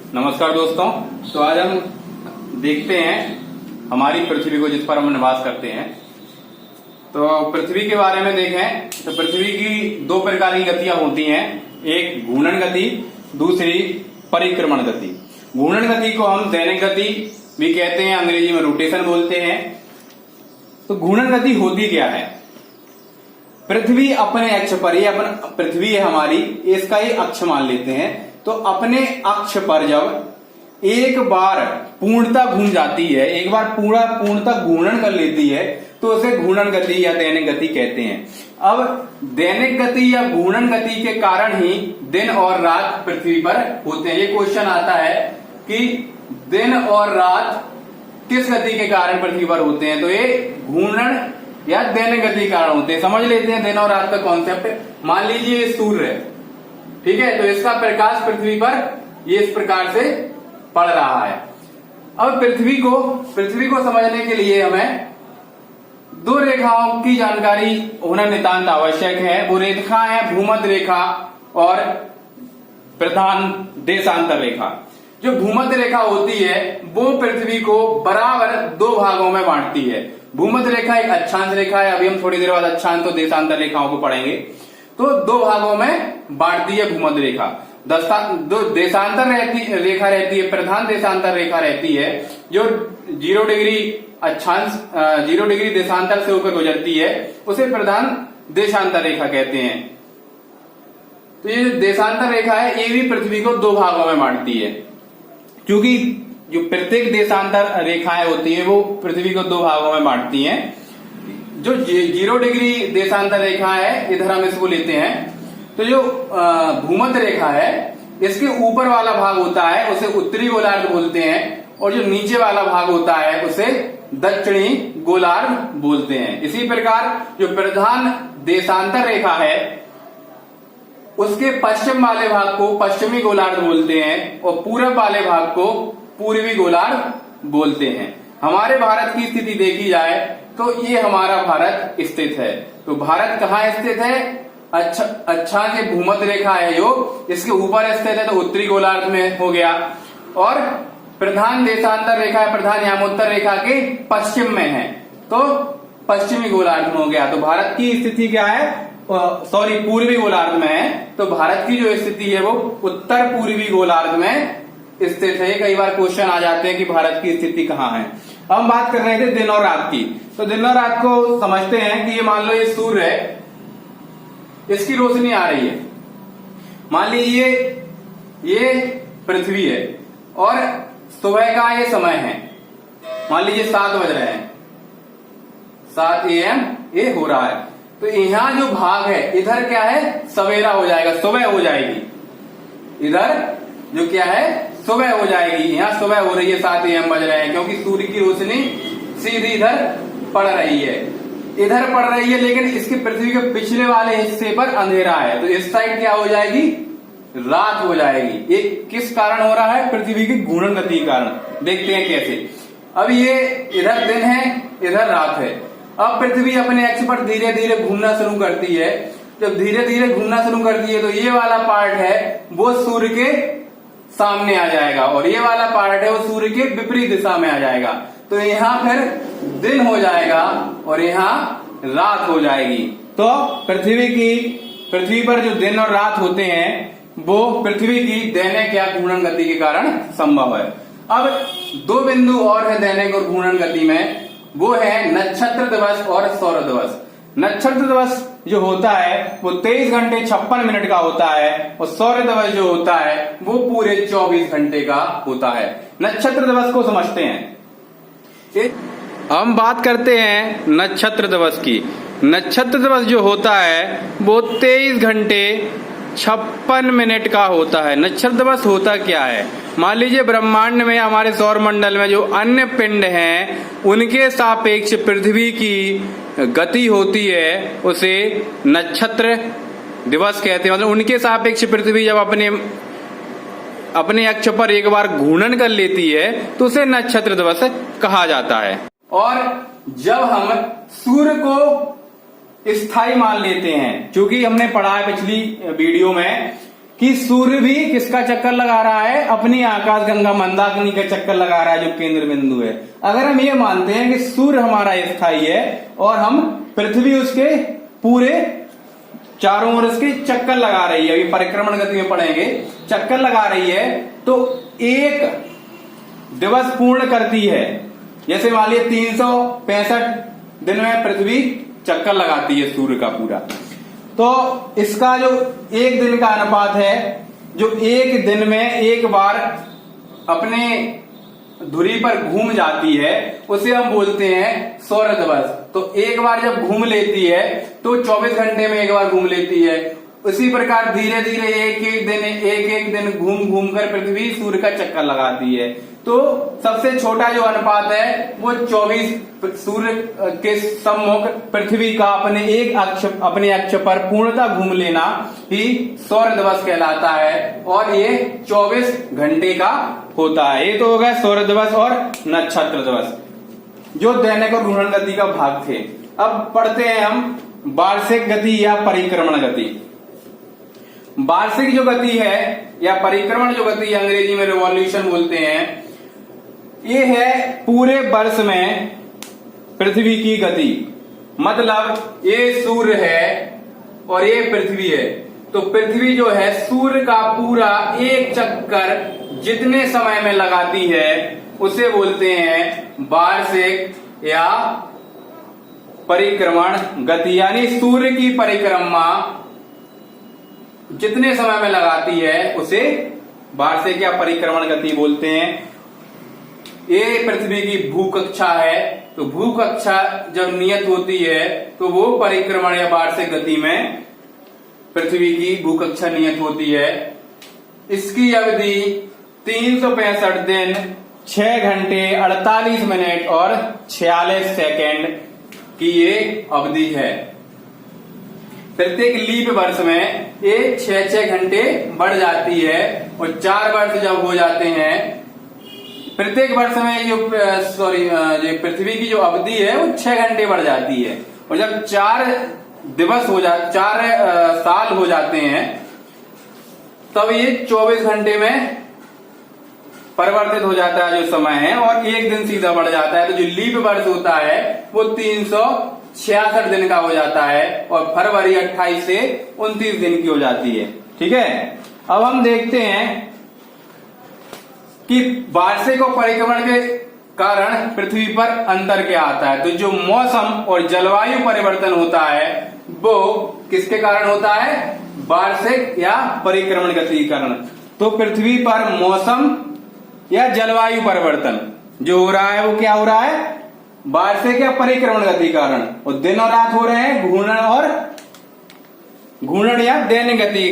नमस्कार दोस्तों। तो आज हम देखते हैं हमारी पृथ्वी को, जिस पर हम निवास करते हैं। तो पृथ्वी के बारे में देखें तो पृथ्वी की दो प्रकार की गतियां होती हैं, एक घूर्णन गति, दूसरी परिक्रमण गति। घूर्णन गति को हम दैनिक गति भी कहते हैं, अंग्रेजी में रोटेशन बोलते हैं। तो घूर्णन गति होती क्या है? पृथ्वी अपने अक्ष पर, ये अपन पृथ्वी है हमारी, इसका ही अक्ष मान लेते हैं। तो अपने अक्ष पर जब एक बार पूर्णता घूम जाती है, एक बार पूर्णता घूर्णन कर लेती है, तो उसे घूर्णन गति या दैनिक गति कहते हैं। अब दैनिक गति या घूर्णन गति के कारण ही दिन और रात पृथ्वी पर होते हैं। ये क्वेश्चन आता है कि दिन और रात किस गति के कारण पृथ्वी पर होते हैं? तो ये घूर्णन या दैनिक गति के कारण होते हैं। समझ लेते हैं दिन और रात का कॉन्सेप्ट। मान लीजिए ये सूर्य है, ठीक है, तो इसका प्रकाश पृथ्वी पर ये इस प्रकार से पड़ रहा है। अब पृथ्वी को समझने के लिए हमें दो रेखाओं की जानकारी होना नितांत आवश्यक है। वो रेखा है भूमध्य रेखा और प्रधान देशांतर रेखा। जो भूमध्य रेखा होती है वो पृथ्वी को बराबर दो भागों में बांटती है। भूमध्य रेखा एक अक्षांश रेखा है, अभी हम थोड़ी देर बाद अक्षांश और देशांतर रेखाओं को पढ़ेंगे। तो दो भागों में बांटती है भूमध्य रेखा। दो देशांतर रेखा रहती है, प्रधान देशांतर रेखा रहती है, जो 0 डिग्री अक्षांश 0 डिग्री देशांतर से होकर गुजरती है, उसे प्रधान देशांतर रेखा कहते हैं। तो ये देशांतर रेखा है, ये भी पृथ्वी को दो भागों में बांटती है। क्योंकि जो प्रत्येक देशांतर रेखाएं होती है वो पृथ्वी को दो भागों में बांटती हैं। जो 0 डिग्री देशांतर रेखा है, इधर हम इसको लेते हैं। तो जो भूमध्य रेखा है, इसके ऊपर वाला भाग होता है उसे उत्तरी गोलार्ध बोलते हैं, और जो नीचे वाला भाग होता है उसे दक्षिणी गोलार्ध बोलते हैं। इसी प्रकार जो प्रधान देशांतर रेखा है उसके पश्चिम वाले भाग को पश्चिमी गोलार्ध बोलते हैं, और पूरब वाले भाग को पूर्वी गोलार्ध बोलते हैं। हमारे भारत की स्थिति देखी जाए तो ये हमारा भारत स्थित है। तो भारत कहाँ स्थित है? अच्छा से भूमध्य रेखा है जो इसके ऊपर स्थित है, तो उत्तरी गोलार्ध में हो गया। और प्रधान देशांतर रेखा है, प्रधान यामोत्तर रेखा के पश्चिम में है, तो पश्चिमी गोलार्ध में हो गया। तो भारत की स्थिति क्या है? पूर्वी गोलार्ध में है। तो भारत की जो स्थिति है वो उत्तर पूर्वी गोलार्ध में स्थित है। कई बार क्वेश्चन आ जाते हैं कि भारत की स्थिति कहाँ है। अब हम बात कर रहे थे दिन और रात की। तो दिन और रात को समझते हैं कि ये मान लो ये सूर्य है, इसकी रोशनी आ रही है। मान लीजिए ये पृथ्वी है और सुबह का ये समय है, मान लीजिए 7 बज रहे हैं, 7 AM ये हो रहा है। तो यहाँ जो भाग है इधर क्या है? सवेरा हो जाएगा, सुबह हो जाएगी। इधर जो क्या है? सुबह हो जाएगी। यहाँ सुबह हो रही है, 7 AM बज रहे हैं, क्योंकि सूर्य की रोशनी सीधी इधर पड़ रही है, इधर पड़ रही है। लेकिन इसकी पृथ्वी के पिछले वाले हिस्से पर अंधेरा है, तो इस साइड क्या हो जाएगी? रात हो जाएगी। ये किस कारण हो रहा है? पृथ्वी की घूर्णन गति के कारण। देखते हैं कैसे। अब ये इधर दिन है, इधर रात है। अब पृथ्वी अपने अक्ष पर धीरे धीरे घूमना शुरू करती है। जब धीरे धीरे घूमना शुरू करती है तो ये वाला पार्ट है वो सूर्य के सामने आ जाएगा, और ये वाला पार्ट है वो सूर्य के विपरीत दिशा में आ जाएगा। तो यहाँ फिर दिन हो जाएगा और यहाँ रात हो जाएगी। तो पृथ्वी पर जो दिन और रात होते हैं वो पृथ्वी की दैनिक या घूर्णन गति के कारण संभव है। अब दो बिंदु और है दैनिक और घूर्णन गति में, वो है नक्षत्र दिवस और सौर दिवस। नक्षत्र दिवस जो होता है वो 23 घंटे 56 मिनट का होता है, और सौर दिवस जो होता है वो पूरे 24 घंटे का होता है। नक्षत्र दिवस को समझते हैं। हम बात करते हैं नक्षत्र दिवस की। नक्षत्र दिवस जो होता है वो 23 घंटे 56 मिनट का होता है। नक्षत्र दिवस होता क्या है? मान लीजिए ब्रह्मांड में, हमारे सौर मंडल में जो अन्य पिंड हैं उनके सापेक्ष पृथ्वी की गति होती है, उसे नक्षत्र दिवस कहते हैं। मतलब उनके सापेक्ष पृथ्वी जब अपने अक्ष पर एक बार घूर्णन कर लेती है तो उसे नक्षत्र दिवस कहा जाता है। और जब हम सूर्य को स्थायी मान लेते हैं, क्योंकि हमने पढ़ा है पिछली वीडियो में कि सूर्य भी किसका चक्कर लगा रहा है, अपनी आकाश गंगा मंदाकिनी का चक्कर लगा रहा है जो केंद्र बिंदु है। अगर हम ये मानते हैं कि सूर्य हमारा स्थायी है और हम पृथ्वी उसके पूरे चारों ओर इसके चक्कर लगा रही है, अभी परिक्रमण गति में पढ़ेंगे, चक्कर लगा रही है, तो एक दिवस पूर्ण करती है। जैसे मान लिया 365 दिन में पृथ्वी चक्कर लगाती है सूर्य का पूरा, तो इसका जो एक दिन का अनुपात है, जो एक दिन में एक बार अपने धुरी पर घूम जाती है, उसे हम बोलते हैं सौर दिवस। तो एक बार जब घूम लेती है तो 24 घंटे में एक बार घूम लेती है। उसी प्रकार धीरे धीरे एक एक दिन घूम घूम कर पृथ्वी सूर्य का चक्कर लगाती है। तो सबसे छोटा जो अनुपात है वो 24 सूर्य के सम्मुख पृथ्वी का अपने अक्ष पर पूर्णतः घूम लेना ही सौर दिवस कहलाता है, और ये 24 घंटे का होता है। ये तो हो गया सौर दिवस और नक्षत्र दिवस, जो दैनिक और घूर्णन गति का भाग थे। अब पढ़ते हैं हम वार्षिक गति या परिक्रमण गति। वार्षिक जो गति है या परिक्रमण जो गति अंग्रेजी में रिवॉल्यूशन बोलते हैं, ये है पूरे वर्ष में पृथ्वी की गति। मतलब ये सूर्य है और ये पृथ्वी है, तो पृथ्वी जो है सूर्य का पूरा एक चक्कर जितने समय में लगाती है उसे बोलते हैं वार्षिक या परिक्रमण गति। यानी सूर्य की परिक्रमा जितने समय में लगाती है उसे वार्षिक या परिक्रमण गति बोलते हैं। ये पृथ्वी की भूकक्षा है, तो भूकक्षा जब नियत होती है तो वो परिक्रमण या वार्षिक गति में पृथ्वी की भूकक्षा नियत होती है। इसकी अवधि 365 दिन 6 घंटे 48 मिनट और 46 सेकेंड की ये अवधि है। प्रत्येक लीप वर्ष में ये 6 घंटे बढ़ जाती है, और 4 वर्ष जब हो जाते हैं, प्रत्येक वर्ष में जो पृथ्वी की जो अवधि है वो 6 घंटे बढ़ जाती है, और जब 4 साल हो जाते हैं तब ये 24 घंटे में परिवर्तित हो जाता है जो समय है, और एक दिन सीधा बढ़ जाता है। तो जो लीप वर्ष होता है वो 366 दिन का हो जाता है, और फरवरी 28 से 29 दिन की हो जाती है। ठीक है, अब हम देखते हैं कि वार्षिक और परिक्रमण के कारण पृथ्वी पर अंतर क्या आता है। तो जो मौसम और जलवायु परिवर्तन होता है वो किसके कारण होता है, वार्षिक या परिक्रमण गति के कारण। तो पृथ्वी पर मौसम या जलवायु परिवर्तन जो हो रहा है वो क्या हो रहा है, वार्षिक या परिक्रमण गति कारण, और दिन और रात हो रहे हैं घूर्णन या दैनिक गति।